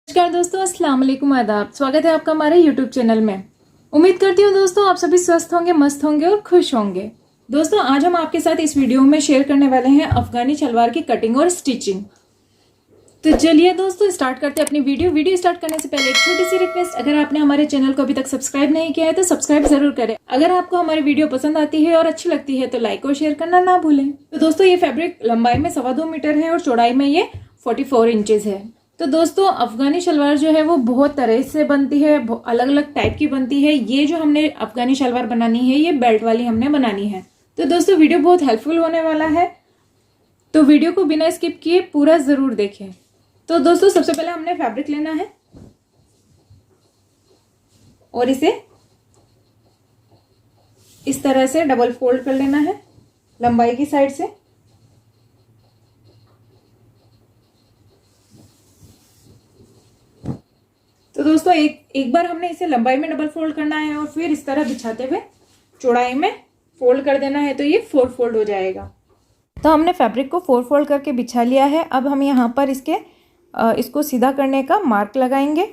नमस्कार दोस्तों, अस्सलाम वालेकुम, आदाब। स्वागत है आपका हमारे YouTube चैनल में। उम्मीद करती हूँ दोस्तों आप सभी स्वस्थ होंगे, मस्त होंगे और खुश होंगे। दोस्तों आज हम आपके साथ इस वीडियो में शेयर करने वाले हैं अफगानी शलवार की कटिंग और स्टिचिंग। तो चलिए दोस्तों स्टार्ट करते हैं अपनी वीडियो स्टार्ट करने से पहले एक छोटी सी रिक्वेस्ट, अगर आपने हमारे चैनल को अभी तक सब्सक्राइब नहीं किया है तो सब्सक्राइब जरूर करें। अगर आपको हमारी वीडियो पसंद आती है और अच्छी लगती है तो लाइक और शेयर करना ना भूलें। तो दोस्तों ये फैब्रिक लंबाई में 2.25 मीटर है और चौड़ाई में ये 44 इंचेस है। तो दोस्तों अफगानी शलवार जो है वो बहुत तरह से बनती है, अलग अलग टाइप की बनती है। ये जो हमने अफगानी शलवार बनानी है ये बेल्ट वाली हमने बनानी है। तो दोस्तों वीडियो बहुत हेल्पफुल होने वाला है, तो वीडियो को बिना स्किप किए पूरा जरूर देखें। तो दोस्तों सबसे पहले हमने फैब्रिक लेना है और इसे इस तरह से डबल फोल्ड कर लेना है लंबाई की साइड से। तो दोस्तों एक बार हमने इसे लंबाई में डबल फोल्ड करना है और फिर इस तरह बिछाते हुए चौड़ाई में फोल्ड कर देना है, तो ये 4 फोल्ड हो जाएगा। तो हमने फैब्रिक को 4 फोल्ड करके बिछा लिया है। अब हम यहाँ पर इसको सीधा करने का मार्क लगाएंगे।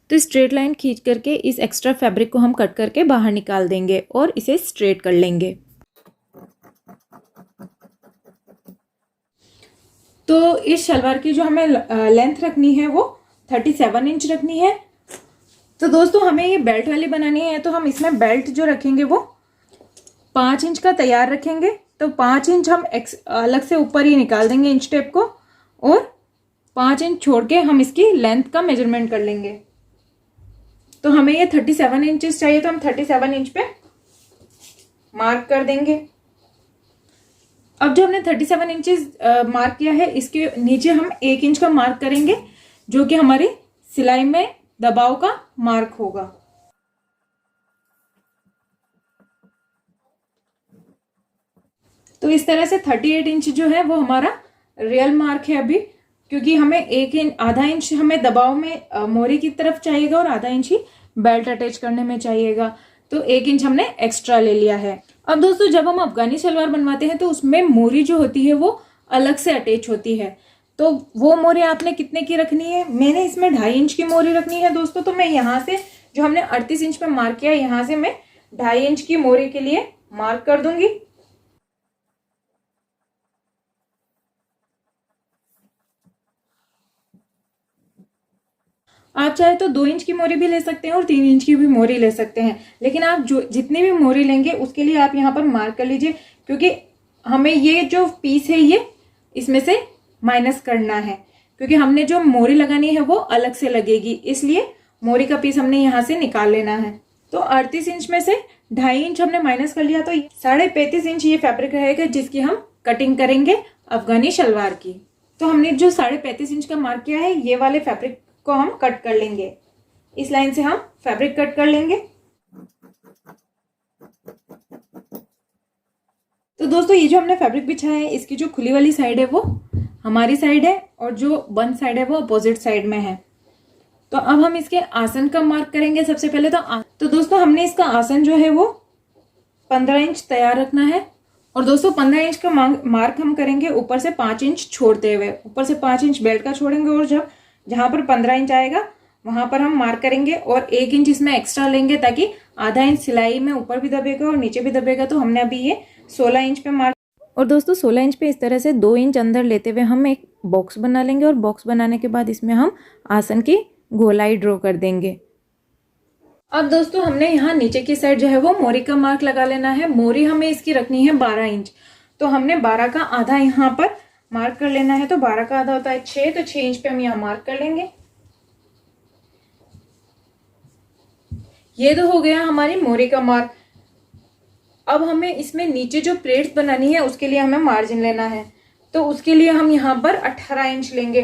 तो स्ट्रेट लाइन खींच करके इस एक्स्ट्रा फैब्रिक को हम कट करके बाहर निकाल देंगे और इसे स्ट्रेट कर लेंगे। तो इस शलवार की जो हमें लेंथ रखनी है वो 37 इंच रखनी है। तो दोस्तों हमें ये बेल्ट वाली बनानी है, तो हम इसमें बेल्ट जो रखेंगे वो 5 इंच का तैयार रखेंगे। तो 5 इंच हम अलग से ऊपर ही निकाल देंगे इंच टेप को और 5 इंच छोड़ के हम इसकी लेंथ का मेजरमेंट कर लेंगे। तो हमें ये 37 इंचेस चाहिए, तो हम 37 इंच पे मार्क कर देंगे। अब जो हमने 37 इंचेस मार्क किया है इसके नीचे हम 1 इंच का मार्क करेंगे, जो कि हमारी सिलाई में दबाव का मार्क होगा। तो इस तरह से 38 इंच जो है वो हमारा रियल मार्क है अभी, क्योंकि हमें आधा इंच हमें दबाव में मोरी की तरफ चाहिएगा और आधा इंच ही बेल्ट अटैच करने में चाहिएगा। तो 1 इंच हमने एक्स्ट्रा ले लिया है। अब दोस्तों जब हम अफगानी शलवार बनवाते हैं तो उसमें मोरी जो होती है वो अलग से अटैच होती है। तो वो मोरी आपने कितने की रखनी है? मैंने इसमें 2.5 इंच की मोरी रखनी है दोस्तों। तो मैं यहाँ से जो हमने 38 इंच पे मार्क किया, यहाँ से मैं 2.5 इंच की मोरी के लिए मार्क कर दूंगी। आप चाहे तो 2 इंच की मोरी भी ले सकते हैं और 3 इंच की भी मोरी ले सकते हैं, लेकिन आप जो जितनी भी मोरी लेंगे उसके लिए आप यहाँ पर मार्क कर लीजिए, क्योंकि हमें ये जो पीस है ये इसमें से माइनस करना है, क्योंकि हमने जो मोरी लगानी है वो अलग से लगेगी, इसलिए मोरी का पीस हमने यहाँ से निकाल लेना है। तो 38 इंच में से 2.5 इंच हमने माइनस कर लिया, तो 35.5 इंच ये फैब्रिक रहेगा जिसकी हम कटिंग करेंगे अफगानी शलवार की। तो हमने जो 35.5 इंच का मार्क किया है ये वाले फैब्रिक को हम कट कर लेंगे। इस लाइन से हम फैब्रिक कट कर लेंगे। तो दोस्तों ये जो हमने फैब्रिक बिछाया है इसकी जो खुली वाली साइड है वो हमारी साइड है और जो बंद साइड है वो अपोजिट साइड में है। तो अब हम इसके आसन का मार्क करेंगे सबसे पहले। तो दोस्तों हमने इसका आसन जो है वो 15 इंच तैयार रखना है। और दोस्तों 15 इंच का मार्क हम करेंगे ऊपर से 5 इंच छोड़ते हुए। ऊपर से 5 इंच बेल्ट का छोड़ेंगे और जहां पर 15 इंच आएगा वहां पर हम मार्क करेंगे और 1 इंच इसमें एक्स्ट्रा लेंगे, ताकि आधा इंच सिलाई में ऊपर भी दबेगा और नीचे भी दबेगा। तो हमने अभी ये 16 इंच पे मार्क। और दोस्तों 16 इंच पे इस तरह से 2 इंच अंदर लेते हुए हम एक बॉक्स बना लेंगे और बॉक्स बनाने के बाद इसमें हम आसन की गोलाई ड्रॉ कर देंगे। अब दोस्तों हमने यहाँ नीचे की साइड जो है वो मोरी का मार्क लगा लेना है। मोरी हमें इसकी रखनी है 12 इंच। तो हमने 12 का आधा यहाँ पर मार्क कर लेना है। तो 12 का आधा होता है 6, तो 6 इंच पे हम यहाँ मार्क कर लेंगे। ये तो हो गया हमारी मोरी का मार्क। अब हमें इसमें नीचे जो प्लेट्स बनानी है उसके लिए हमें मार्जिन लेना है। तो उसके लिए हम यहाँ पर 18 इंच लेंगे,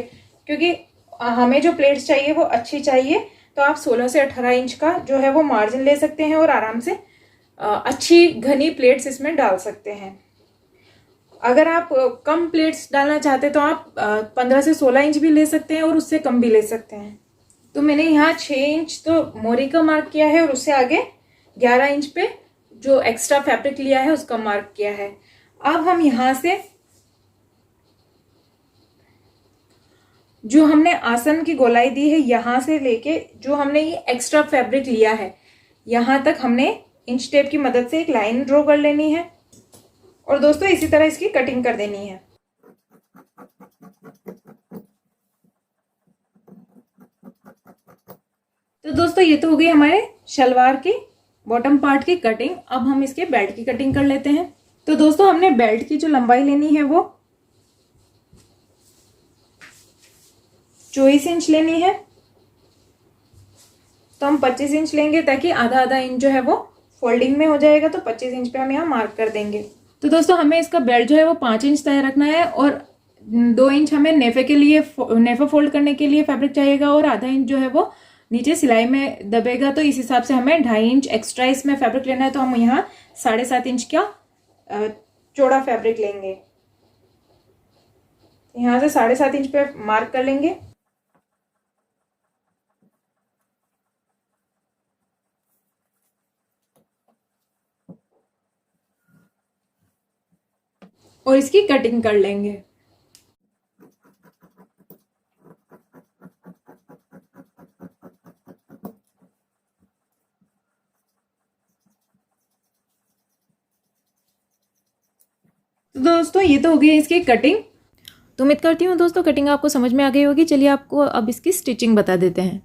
क्योंकि हमें जो प्लेट्स चाहिए वो अच्छी चाहिए। तो आप 16 से 18 इंच का जो है वो मार्जिन ले सकते हैं और आराम से अच्छी घनी प्लेट्स इसमें डाल सकते हैं। अगर आप कम प्लेट्स डालना चाहते हैं तो आप 15 से 16 इंच भी ले सकते हैं और उससे कम भी ले सकते हैं। तो मैंने यहाँ 6 इंच तो मोरी का मार्क किया है और उससे आगे 11 इंच पे जो एक्स्ट्रा फैब्रिक लिया है उसका मार्क किया है। अब हम यहाँ से 8 जो हमने आसन की गोलाई दी है, यहाँ से लेके जो हमने ये एक्स्ट्रा फैब्रिक लिया है, यहाँ तक हमने इंच टेप की मदद से एक लाइन ड्रॉ कर लेनी है और दोस्तों इसी तरह इसकी कटिंग कर देनी है। तो दोस्तों ये तो हो गई हमारे शलवार की बॉटम पार्ट की कटिंग। अब हम इसके बेल्ट की कटिंग कर लेते हैं। तो दोस्तों हमने बेल्ट की जो लंबाई लेनी है वो 24 इंच लेनी है। तो हम 25 इंच लेंगे ताकि आधा आधा इंच जो है वो फोल्डिंग में हो जाएगा। तो 25 इंच पे हम यहाँ मार्क कर देंगे। तो दोस्तों हमें इसका बेल्ट जो है वो 5 इंच तय रखना है और 2 इंच हमें नेफे के लिए, नेफा फोल्ड करने के लिए फैब्रिक चाहिएगा और आधा इंच जो है वो नीचे सिलाई में दबेगा। तो इस हिसाब से हमें 2.5 इंच एक्स्ट्रा इसमें फैब्रिक लेना है। तो हम यहाँ 7.5 इंच का चौड़ा फैब्रिक लेंगे। यहाँ से 7.5 इंच पे मार्क कर लेंगे। और इसकी कटिंग कर लेंगे। तो दोस्तों ये तो हो गई इसकी कटिंग। तो उम्मीद करती हूँ दोस्तों कटिंग आपको समझ में आ गई होगी। चलिए आपको अब इसकी स्टिचिंग बता देते हैं।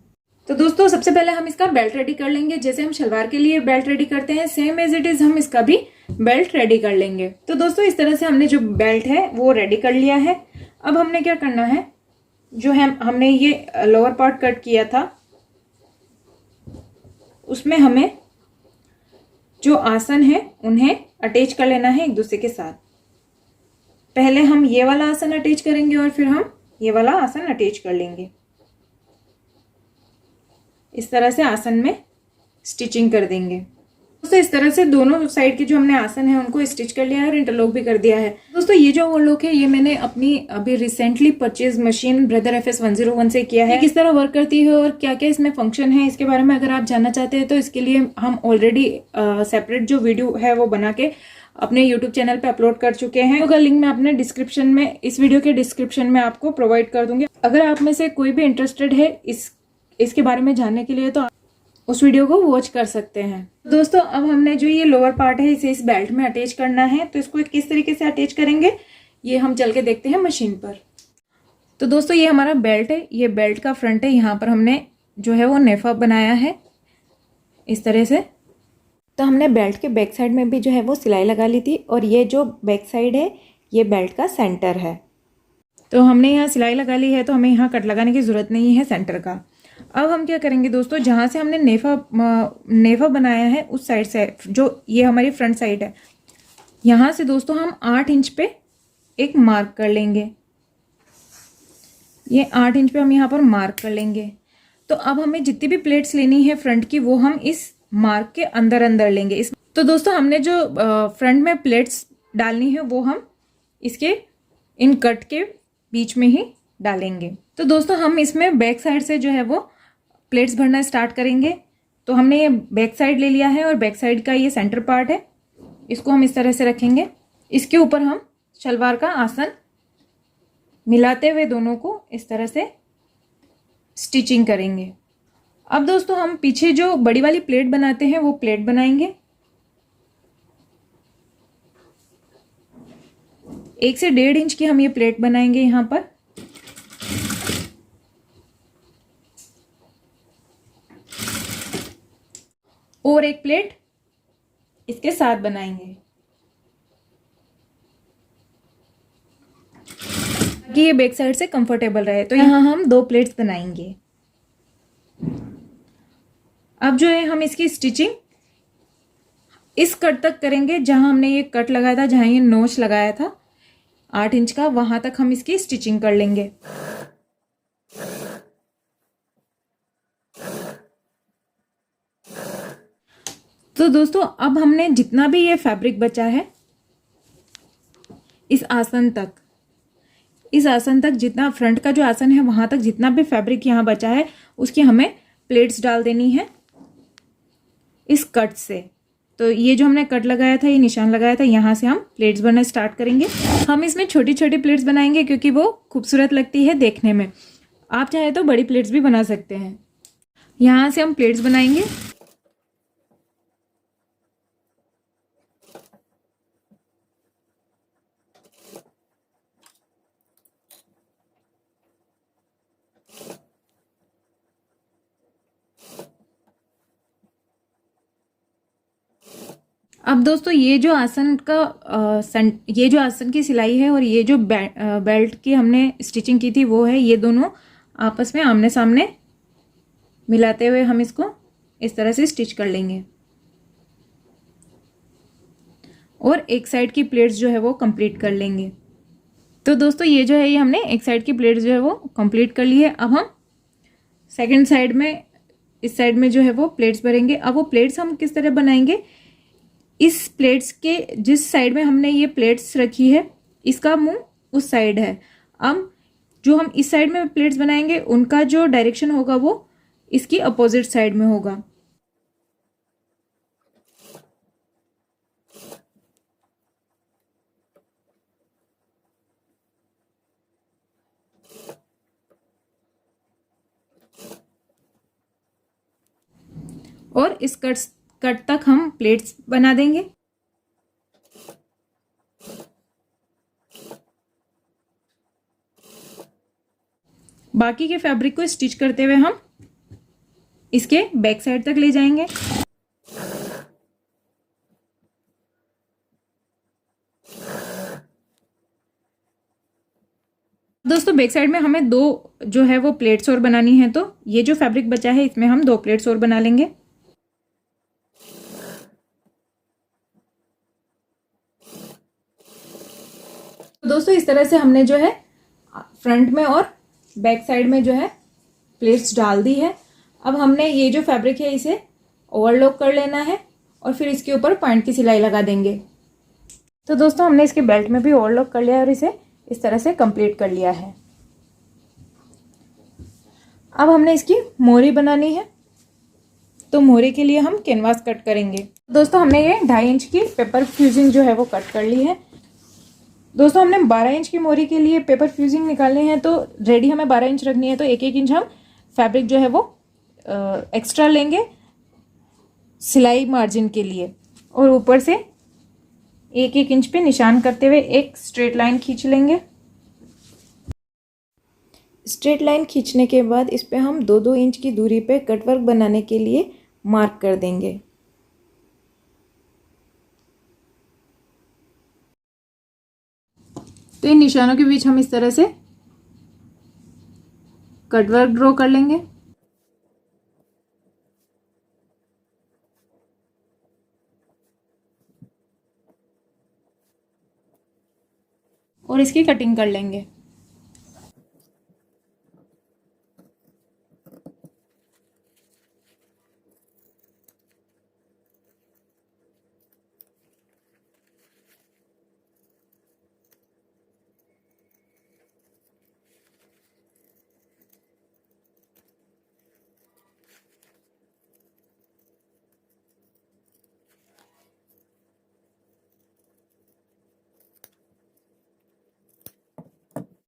तो दोस्तों सबसे पहले हम इसका बेल्ट रेडी कर लेंगे। जैसे हम शलवार के लिए बेल्ट रेडी करते हैं, सेम एज इट इज हम इसका भी बेल्ट रेडी कर लेंगे। तो दोस्तों इस तरह से हमने जो बेल्ट है वो रेडी कर लिया है। अब हमने क्या करना है, जो है हमने ये लोअर पार्ट कट किया था उसमें हमें जो आसन है उन्हें अटैच कर लेना है एक दूसरे के साथ। पहले हम ये वाला आसन अटैच करेंगे और फिर हम ये वाला आसन अटैच कर लेंगे। इस तरह से आसन में स्टिचिंग कर देंगे। दोस्तों इस तरह से दोनों साइड के जो हमने आसन है उनको स्टिच कर लिया है और इंटरलॉक भी कर दिया है। दोस्तों ये जो ओवरलॉक है ये मैंने अपनी अभी recently purchase machine brother FS 101 से किया है। किस तरह वर्क करती है और क्या क्या इसमें फंक्शन है इसके बारे में अगर आप जानना चाहते हैं तो इसके लिए हम ऑलरेडी सेपरेट जो वीडियो है वो बना के अपने यूट्यूब चैनल पे अपलोड कर चुके हैं। उसका लिंक मैं अपने डिस्क्रिप्शन में, इस वीडियो के डिस्क्रिप्शन में आपको प्रोवाइड कर दूंगी। अगर आप में से कोई भी इंटरेस्टेड है इसके बारे में जानने के लिए तो उस वीडियो को वॉच कर सकते हैं। दोस्तों अब हमने जो ये लोअर पार्ट है इसे इस बेल्ट में अटैच करना है। तो इसको किस तरीके से अटैच करेंगे ये हम चल के देखते हैं मशीन पर। तो दोस्तों ये हमारा बेल्ट है, ये बेल्ट का फ्रंट है। यहाँ पर हमने जो है वो नेफा बनाया है इस तरह से। तो हमने बेल्ट के बैक साइड में भी जो है वो सिलाई लगा ली थी और ये जो बैक साइड है ये बेल्ट का सेंटर है। तो हमने यहाँ सिलाई लगा ली है तो हमें यहाँ कट लगाने की ज़रूरत नहीं है सेंटर का। अब हम क्या करेंगे दोस्तों, जहाँ से हमने नेफा बनाया है उस साइड से, जो ये हमारी फ्रंट साइड है, यहाँ से दोस्तों हम 8 इंच पे एक मार्क कर लेंगे। ये 8 इंच पे हम यहाँ पर मार्क कर लेंगे। तो अब हमें जितनी भी प्लेट्स लेनी है फ्रंट की वो हम इस मार्क के अंदर अंदर लेंगे। तो दोस्तों हमने जो फ्रंट में प्लेट्स डालनी है वो हम इसके इन कट के बीच में ही डालेंगे। तो दोस्तों हम इसमें बैक साइड से जो है वो प्लेट्स भरना स्टार्ट करेंगे। तो हमने ये बैक साइड ले लिया है और बैक साइड का ये सेंटर पार्ट है, इसको हम इस तरह से रखेंगे। इसके ऊपर हम शलवार का आसन मिलाते हुए दोनों को इस तरह से स्टिचिंग करेंगे। अब दोस्तों हम पीछे जो बड़ी वाली प्लेट बनाते हैं वो प्लेट बनाएंगे। 1 से 1.5 इंच की हम ये प्लेट बनाएंगे यहाँ पर। और एक प्लेट इसके साथ बनाएंगे ताकि ये बैक साइड से कंफर्टेबल रहे। तो यहाँ हम 2 प्लेट्स बनाएंगे। अब जो है हम इसकी स्टिचिंग इस कट तक करेंगे जहां हमने ये कट लगाया था, जहां ये नोच लगाया था 8 इंच का, वहां तक हम इसकी स्टिचिंग कर लेंगे। तो दोस्तों अब हमने जितना भी ये फैब्रिक बचा है इस आसन तक जितना फ्रंट का जो आसन है वहां तक जितना भी फैब्रिक यहाँ बचा है उसकी हमें प्लेट्स डाल देनी है इस कट से। तो ये जो हमने कट लगाया था, ये निशान लगाया था, यहाँ से हम प्लेट्स बनाना स्टार्ट करेंगे। हम इसमें छोटी छोटी प्लेट्स बनाएंगे क्योंकि वो खूबसूरत लगती है देखने में। आप चाहे तो बड़ी प्लेट्स भी बना सकते हैं। यहाँ से हम प्लेट्स बनाएंगे। अब दोस्तों ये जो आसन का ये जो आसन की सिलाई है और ये जो बेल्ट की हमने स्टिचिंग की थी वो है, ये दोनों आपस में आमने सामने मिलाते हुए हम इसको इस तरह से स्टिच कर लेंगे और एक साइड की प्लेट्स जो है वो कंप्लीट कर लेंगे। तो दोस्तों ये जो है, ये हमने एक साइड की प्लेट्स जो है वो कंप्लीट कर ली है। अब हम सेकंड साइड में, इस साइड में जो है वो प्लेट्स भरेंगे। अब वो प्लेट्स हम किस तरह बनाएंगे, इस प्लेट्स के जिस साइड में हमने ये प्लेट्स रखी है इसका मुंह उस साइड है। अब जो हम इस साइड में प्लेट्स बनाएंगे उनका जो डायरेक्शन होगा वो इसकी अपोजिट साइड में होगा। और इस कट तक हम प्लेट्स बना देंगे। बाकी के फैब्रिक को स्टिच करते हुए हम इसके बैक साइड तक ले जाएंगे। दोस्तों बैक साइड में हमें 2 जो है वो प्लेट्स और बनानी है, तो ये जो फैब्रिक बचा है इसमें हम 2 प्लेट्स और बना लेंगे। तो दोस्तों इस तरह से हमने जो है फ्रंट में और बैक साइड में जो है प्लेट्स डाल दी है। अब हमने ये जो फैब्रिक है इसे ओवरलॉक कर लेना है और फिर इसके ऊपर पॉइंट की सिलाई लगा देंगे। तो दोस्तों हमने इसके बेल्ट में भी ओवरलॉक कर लिया है और इसे इस तरह से कंप्लीट कर लिया है। अब हमने इसकी मोरी बनानी है, तो मोरी के लिए हम कैनवास कट करेंगे। दोस्तों हमने ये 2.5 इंच की पेपर फ्यूजिंग जो है वो कट कर ली है। दोस्तों हमने 12 इंच की मोरी के लिए पेपर फ्यूजिंग निकालने हैं, तो रेडी हमें 12 इंच रखनी है, तो 1-1 इंच हम फैब्रिक जो है वो एक्स्ट्रा लेंगे सिलाई मार्जिन के लिए और ऊपर से 1-1 इंच पे निशान करते हुए एक स्ट्रेट लाइन खींच लेंगे। स्ट्रेट लाइन खींचने के बाद इस पे हम 2-2 इंच की दूरी पे कटवर्क बनाने के लिए मार्क कर देंगे। तो इन निशानों के बीच हम इस तरह से कटवर्क ड्रॉ कर लेंगे। और इसकी कटिंग कर लेंगे।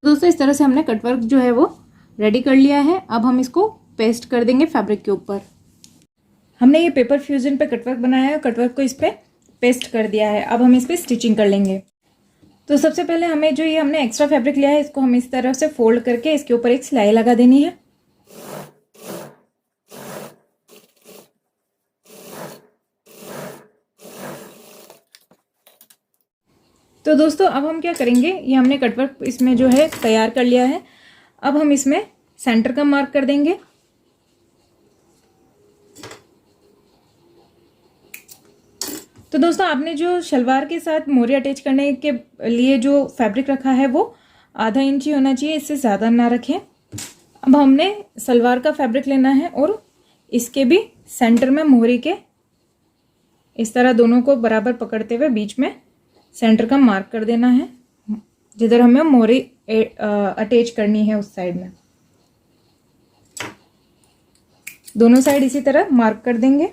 दोस्तों इस तरह से हमने कटवर्क जो है वो रेडी कर लिया है। अब हम इसको पेस्ट कर देंगे फैब्रिक के ऊपर। हमने ये पेपर फ्यूजन पे कटवर्क बनाया है, कटवर्क को इस पे पेस्ट कर दिया है। अब हम इस पे स्टिचिंग कर लेंगे। तो सबसे पहले हमें जो ये हमने एक्स्ट्रा फैब्रिक लिया है इसको हम इस तरह से फोल्ड करके इसके ऊपर एक सिलाई लगा देनी है। तो दोस्तों अब हम क्या करेंगे, ये हमने कटवर्क इसमें जो है तैयार कर लिया है। अब हम इसमें सेंटर का मार्क कर देंगे। तो दोस्तों आपने जो शलवार के साथ मोरी अटैच करने के लिए जो फैब्रिक रखा है वो 1/2 इंच ही होना चाहिए, इससे ज़्यादा ना रखें। अब हमने सलवार का फैब्रिक लेना है और इसके भी सेंटर में मोरी के इस तरह दोनों को बराबर पकड़ते हुए बीच में सेंटर का मार्क कर देना है, जिधर हमें मोरी अटैच करनी है उस साइड में। दोनों साइड इसी तरह मार्क कर देंगे।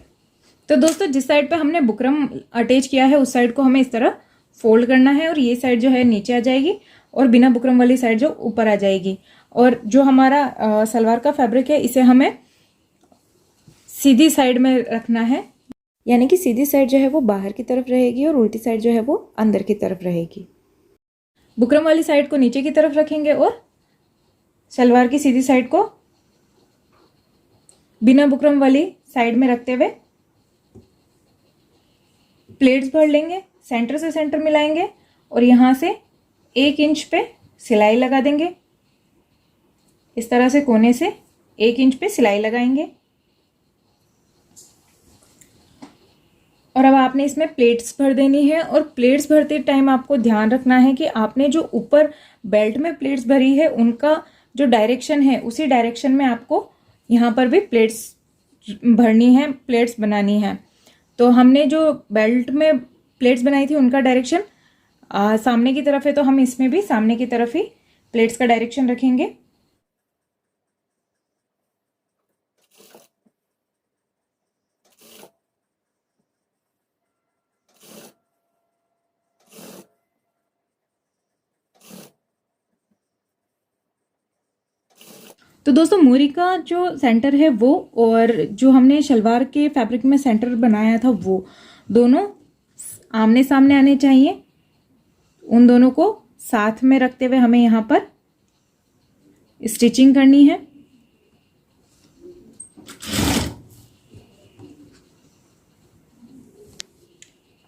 तो दोस्तों जिस साइड पे हमने बुकरम अटैच किया है उस साइड को हमें इस तरह फोल्ड करना है और ये साइड जो है नीचे आ जाएगी और बिना बुकरम वाली साइड जो ऊपर आ जाएगी। और जो हमारा सलवार का फैब्रिक है इसे हमें सीधी साइड में रखना है, यानी कि सीधी साइड जो है वो बाहर की तरफ रहेगी और उल्टी साइड जो है वो अंदर की तरफ रहेगी। बुकरम वाली साइड को नीचे की तरफ रखेंगे और सलवार की सीधी साइड को बिना बुकरम वाली साइड में रखते हुए प्लेट्स भर लेंगे, सेंटर से सेंटर मिलाएंगे और यहाँ से 1 इंच पे सिलाई लगा देंगे। इस तरह से कोने से 1 इंच पे सिलाई लगाएंगे और अब आपने इसमें प्लेट्स भर देनी है। और प्लेट्स भरते टाइम आपको ध्यान रखना है कि आपने जो ऊपर बेल्ट में प्लेट्स भरी है उनका जो डायरेक्शन है उसी डायरेक्शन में आपको यहाँ पर भी प्लेट्स भरनी है, प्लेट्स बनानी है। तो हमने जो बेल्ट में प्लेट्स बनाई थी उनका डायरेक्शन सामने की तरफ है, तो हम इसमें भी सामने की तरफ ही प्लेट्स का डायरेक्शन रखेंगे। तो दोस्तों मोरी का जो सेंटर है वो और जो हमने शलवार के फैब्रिक में सेंटर बनाया था वो दोनों आमने सामने आने चाहिए। उन दोनों को साथ में रखते हुए हमें यहाँ पर स्टिचिंग करनी है।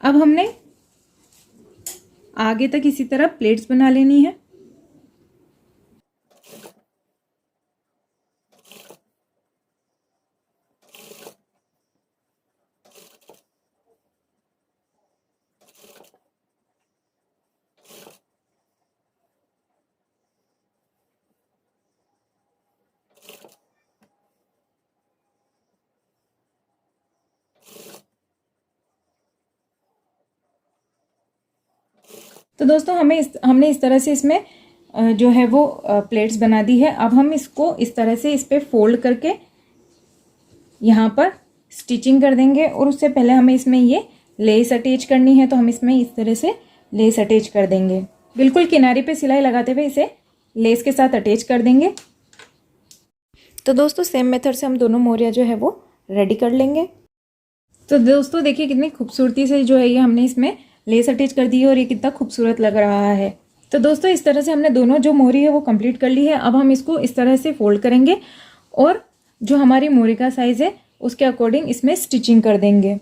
अब हमने आगे तक इसी तरह प्लेट्स बना लेनी है। तो दोस्तों हमने इस तरह से इसमें जो है वो प्लेट्स बना दी है। अब हम इसको इस तरह से इस पे फोल्ड करके यहाँ पर स्टिचिंग कर देंगे और उससे पहले हमें इसमें ये लेस अटैच करनी है, तो हम इसमें इस तरह से लेस अटैच कर देंगे। बिल्कुल किनारे पे सिलाई लगाते हुए इसे लेस के साथ अटैच कर देंगे। तो दोस्तों सेम मेथड से हम दोनों मोरियाँ जो है वो रेडी कर लेंगे। तो दोस्तों देखिए कितनी खूबसूरती से जो है ये हमने इसमें लेस अटैच कर दी है और ये कितना खूबसूरत लग रहा है। तो दोस्तों इस तरह से हमने दोनों जो मोरी है वो कंप्लीट कर ली है। अब हम इसको इस तरह से फोल्ड करेंगे और जो हमारी मोरी का साइज है उसके अकॉर्डिंग इसमें स्टिचिंग कर देंगे।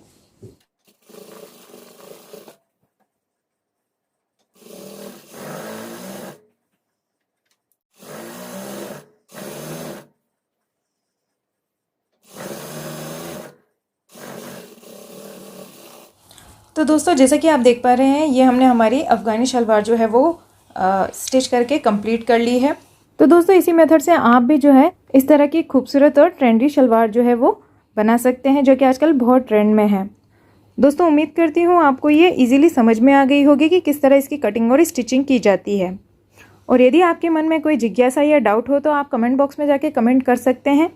तो दोस्तों जैसा कि आप देख पा रहे हैं ये हमने हमारी अफ़गानी शलवार जो है वो स्टिच करके कंप्लीट कर ली है। तो दोस्तों इसी मेथड से आप भी जो है इस तरह की खूबसूरत और ट्रेंडी शलवार जो है वो बना सकते हैं, जो कि आजकल बहुत ट्रेंड में है। दोस्तों उम्मीद करती हूँ आपको ये इजीली समझ में आ गई होगी कि किस तरह इसकी कटिंग और स्टिचिंग की जाती है। और यदि आपके मन में कोई जिज्ञासा या डाउट हो तो आप कमेंट बॉक्स में जाके कमेंट कर सकते हैं।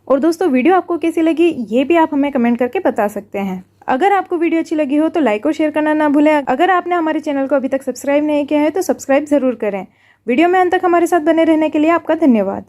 और दोस्तों वीडियो आपको कैसी लगी ये भी आप हमें कमेंट करके बता सकते हैं। अगर आपको वीडियो अच्छी लगी हो तो लाइक और शेयर करना ना भूलें। अगर आपने हमारे चैनल को अभी तक सब्सक्राइब नहीं किया है तो सब्सक्राइब जरूर करें। वीडियो में अंत तक हमारे साथ बने रहने के लिए आपका धन्यवाद।